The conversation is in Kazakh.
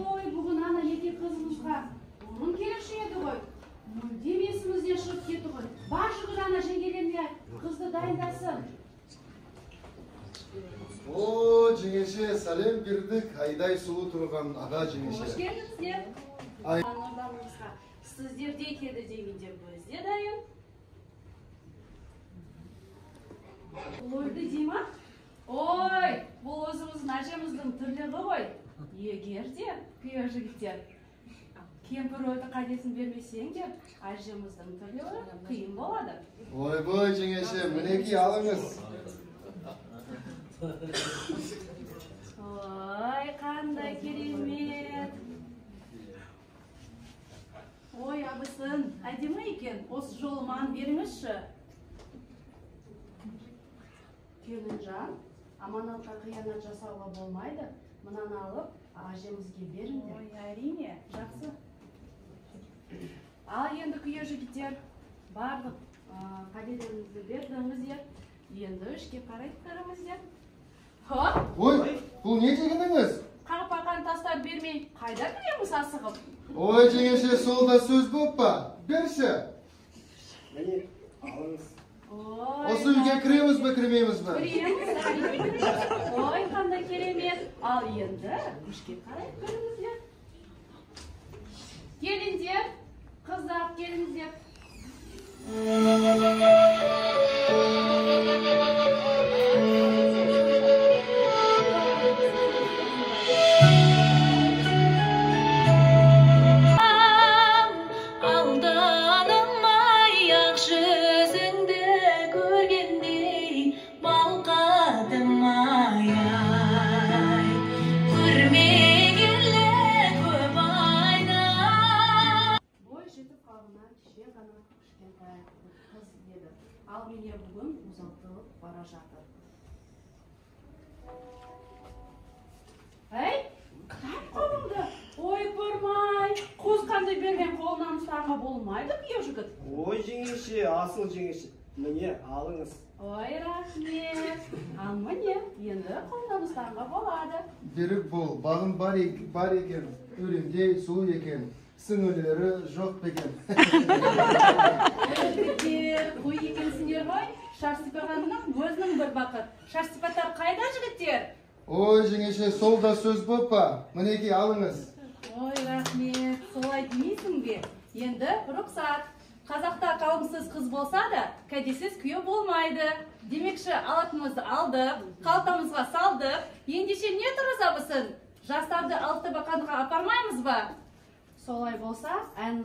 Ой, бүгін ана екі қызымызға орын керекші еді ғой. Мүлдем есімізден шығып кетті ғой. Бар жүгір ана жеңгелеріне қызды дайындасын. О, жеңеше, сәлем бердік. Айдай сұлу тұрған аға жеңеше. Қош келдіңіздер. Нұрданымызға сіздерде келді дегенде бізде дайын. Ойды дейма? Ой, бұл өзіміздің әжеміздің тірлігі ғой. Егер де күйеу жігіттер кемпір ойды қадесін бермесеңдер, әжеміздің тірлігі қиын болады. Ой, жеңеше, мінеки алыңыз. Ой, қандай керемет. Ой, абысын, әдемі екен. Осы жолы маған беріңізші. Келінжан, аманатқа қиянат жасауға болмайды. Мынаны алып, әжемізге беріңдер. Ой, әрине, жақсы. Ал енді күйеу жігіттер, барлық қаделеріңізді бердіңіздер. Енді ішке қарайтып қарамыздер. Ой, бұл не дегеніңіз? Қақпақан тастап бермей, қайда кіреміз асығып? Ой, жеңеше, сол да сөз болып па? Берші. Міне, алыңыз. Осы үйге кіреміз бе, кірмейміз бе? Кіреміз, әрине. Ой, қандай керемет. Ал енді ішке қарай көріңіздер. Келіңдер, қыздап келіңіздер. Ал мене бүгін ұзақтылып бара жатыр. Әй, қап қолымды. Ой, көрмай. Қоз қандай берген қолынан ұстарға болмайды күйеу жігіт. Ой, жеңеше, асыл жеңеше. Міне, алыңыз. Ой, рахмет. Ал міне, енді қолынан ұстарға болады. Берік бол, бағын бар екен, өлімдей сұлу екен. Сіңілері жоқ бекен. Қой екенсіңдер ғой, шаш сипағанның өзінің бір бақыт. Шаш сипаттар қайда жігіттер? Ой, жеңеше, сол да сөз болып па? Мінеки алыңыз. Ой, рахмет, солай демейсің бе? Енді рұқсат. Қазақта қалымсыз қыз болса да, кәдесіз күйеу болмайды. Демекші, алатынымызды алдық, қалтамызға салдық. Ендеше не тұрыз абысын? Жастарды алты бақанға апармаймыз ба? Солай болса, ән